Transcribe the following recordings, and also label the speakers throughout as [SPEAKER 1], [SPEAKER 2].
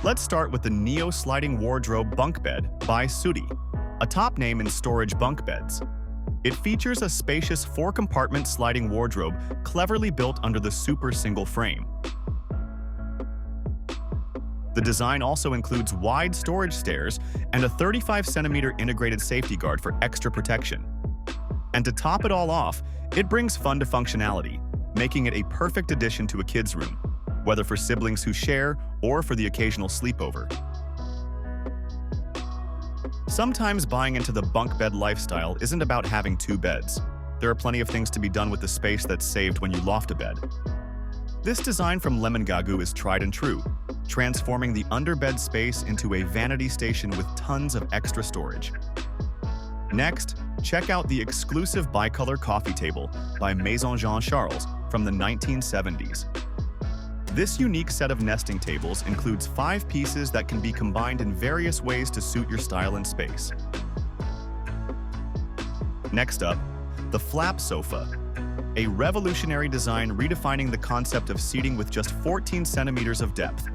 [SPEAKER 1] Let's start with the Neo-Sliding Wardrobe Bunk Bed by Ssuddi, a top name in storage bunk beds. It features a spacious 4-compartment sliding wardrobe cleverly built under the super single frame. The design also includes wide storage stairs and a 35-centimeter integrated safety guard for extra protection. And to top it all off, it brings fun to functionality, making it a perfect addition to a kid's room, whether for siblings who share or for the occasional sleepover. Sometimes buying into the bunk bed lifestyle isn't about having 2 beds. There are plenty of things to be done with the space that's saved when you loft a bed. This design from Lemon Gagu is tried and true, transforming the underbed space into a vanity station with tons of extra storage. Next, check out the exclusive Bicolour coffee table by Maison Jean Charles from the 1970s. This unique set of nesting tables includes 5 pieces that can be combined in various ways to suit your style and space. Next up, the Flap Sofa, a revolutionary design redefining the concept of seating with just 14 centimeters of depth.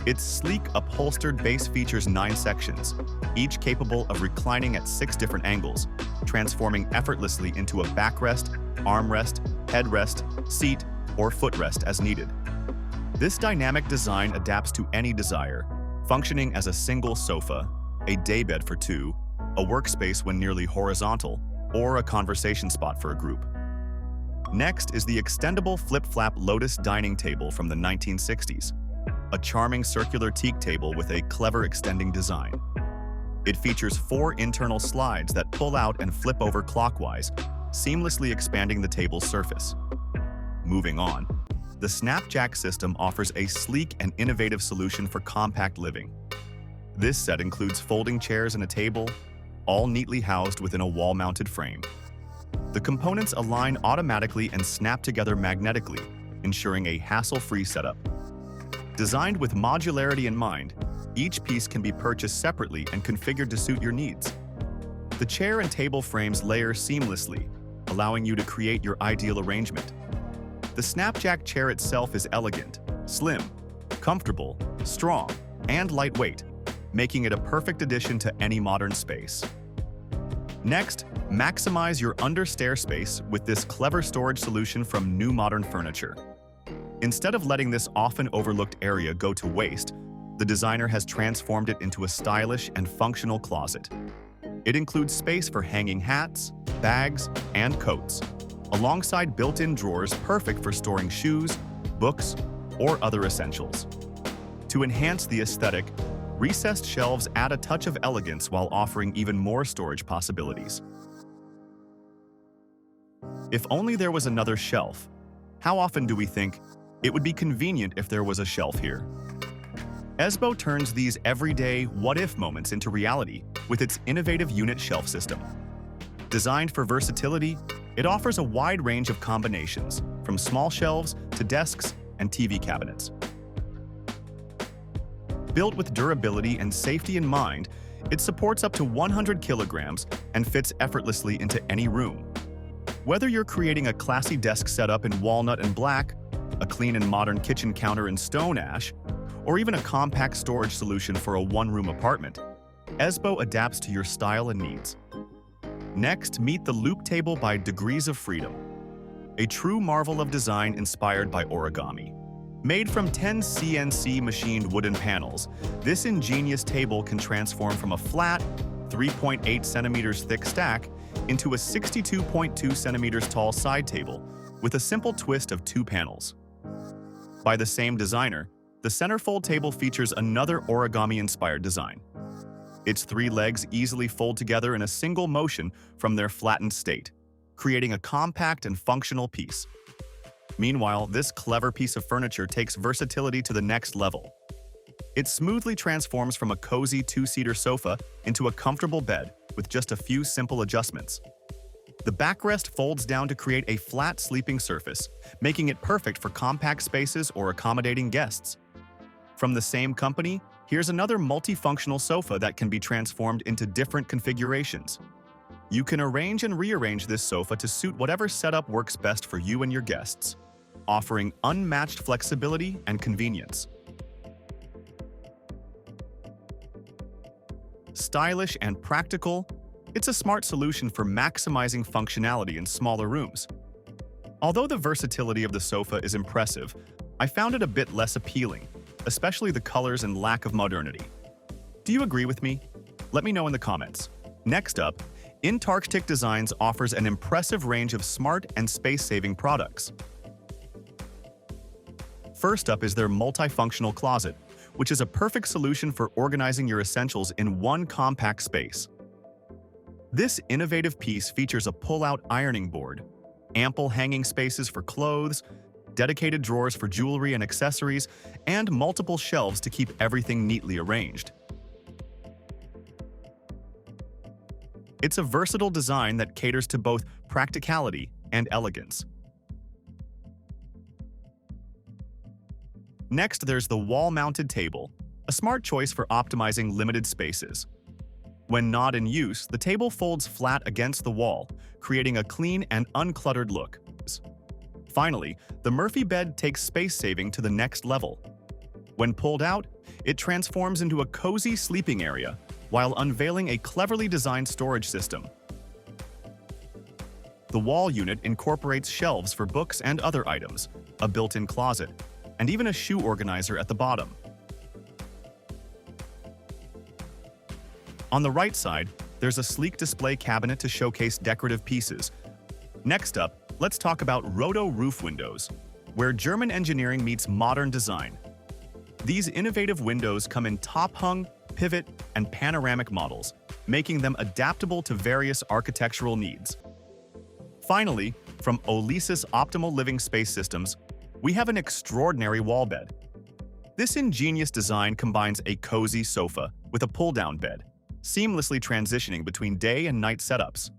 [SPEAKER 1] Its sleek, upholstered base features 9 sections, each capable of reclining at 6 different angles, transforming effortlessly into a backrest, armrest, headrest, seat, or footrest as needed. This dynamic design adapts to any desire, functioning as a single sofa, a daybed for 2, a workspace when nearly horizontal, or a conversation spot for a group. Next is the extendable flip-flap Lotus dining table from the 1960s, a charming circular teak table with a clever extending design. It features 4 internal slides that pull out and flip over clockwise, seamlessly expanding the table's surface. Moving on, the Snapjack system offers a sleek and innovative solution for compact living. This set includes folding chairs and a table, all neatly housed within a wall-mounted frame. The components align automatically and snap together magnetically, ensuring a hassle-free setup. Designed with modularity in mind, each piece can be purchased separately and configured to suit your needs. The chair and table frames layer seamlessly, allowing you to create your ideal arrangement. The Snapjack chair itself is elegant, slim, comfortable, strong, and lightweight, making it a perfect addition to any modern space. Next, maximize your under-stair space with this clever storage solution from New Modern Furniture. Instead of letting this often overlooked area go to waste, the designer has transformed it into a stylish and functional closet. It includes space for hanging hats, bags, and coats, alongside built-in drawers perfect for storing shoes, books, or other essentials. To enhance the aesthetic, recessed shelves add a touch of elegance while offering even more storage possibilities. If only there was another shelf. How often do we think, it would be convenient if there was a shelf here? Ezbo turns these everyday what-if moments into reality with its innovative unit shelf system. Designed for versatility, it offers a wide range of combinations, from small shelves to desks and TV cabinets. Built with durability and safety in mind, it supports up to 100 kilograms and fits effortlessly into any room. Whether you're creating a classy desk setup in walnut and black, a clean and modern kitchen counter in stone ash, or even a compact storage solution for a one-room apartment, Ezbo adapts to your style and needs. Next, meet the Loop Table by Degrees of Freedom, a true marvel of design inspired by origami. Made from 10 CNC machined wooden panels, this ingenious table can transform from a flat, 3.8 centimeters thick stack into a 62.2 centimeters tall side table with a simple twist of 2 panels. By the same designer, the Centerfold table features another origami-inspired design. Its 3 legs easily fold together in a single motion from their flattened state, creating a compact and functional piece. Meanwhile, this clever piece of furniture takes versatility to the next level. It smoothly transforms from a cozy 2-seater sofa into a comfortable bed with just a few simple adjustments. The backrest folds down to create a flat sleeping surface, making it perfect for compact spaces or accommodating guests. From the same company, here's another multifunctional sofa that can be transformed into different configurations. You can arrange and rearrange this sofa to suit whatever setup works best for you and your guests, offering unmatched flexibility and convenience. Stylish and practical, it's a smart solution for maximizing functionality in smaller rooms. Although the versatility of the sofa is impressive, I found it a bit less appealing, especially the colors and lack of modernity. Do you agree with me? Let me know in the comments. Next up, Intarchtick Designs offers an impressive range of smart and space-saving products. First up is their multifunctional closet, which is a perfect solution for organizing your essentials in one compact space. This innovative piece features a pull-out ironing board, ample hanging spaces for clothes, dedicated drawers for jewelry and accessories, and multiple shelves to keep everything neatly arranged. It's a versatile design that caters to both practicality and elegance. Next, there's the wall-mounted table, a smart choice for optimizing limited spaces. When not in use, the table folds flat against the wall, creating a clean and uncluttered look. Finally, the Murphy bed takes space saving to the next level. When pulled out, it transforms into a cozy sleeping area while unveiling a cleverly designed storage system. The wall unit incorporates shelves for books and other items, a built-in closet, and even a shoe organizer at the bottom. On the right side, there's a sleek display cabinet to showcase decorative pieces. Next up, let's talk about Roto roof windows, where German engineering meets modern design. These innovative windows come in top-hung, pivot, and panoramic models, making them adaptable to various architectural needs. Finally, from Olysis Optimal Living Space Systems, we have an extraordinary wall bed. This ingenious design combines a cozy sofa with a pull-down bed, seamlessly transitioning between day and night setups.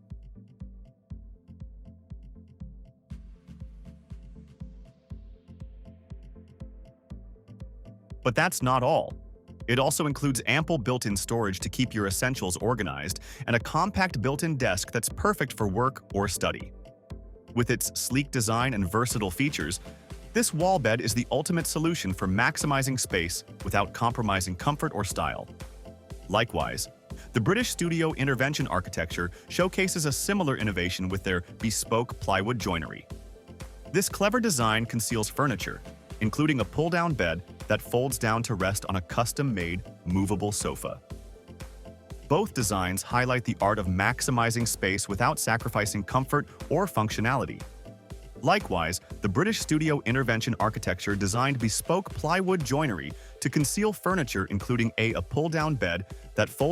[SPEAKER 1] But that's not all. It also includes ample built-in storage to keep your essentials organized and a compact built-in desk that's perfect for work or study. With its sleek design and versatile features, this wall bed is the ultimate solution for maximizing space without compromising comfort or style. Likewise, the British studio intervention architecture showcases a similar innovation with their bespoke plywood joinery. This clever design conceals furniture, including a pull-down bed that folds down to rest on a custom-made, movable sofa. Both designs highlight the art of maximizing space without sacrificing comfort or functionality. Likewise, the British studio intervention architecture designed bespoke plywood joinery to conceal furniture, including a pull-down bed that folds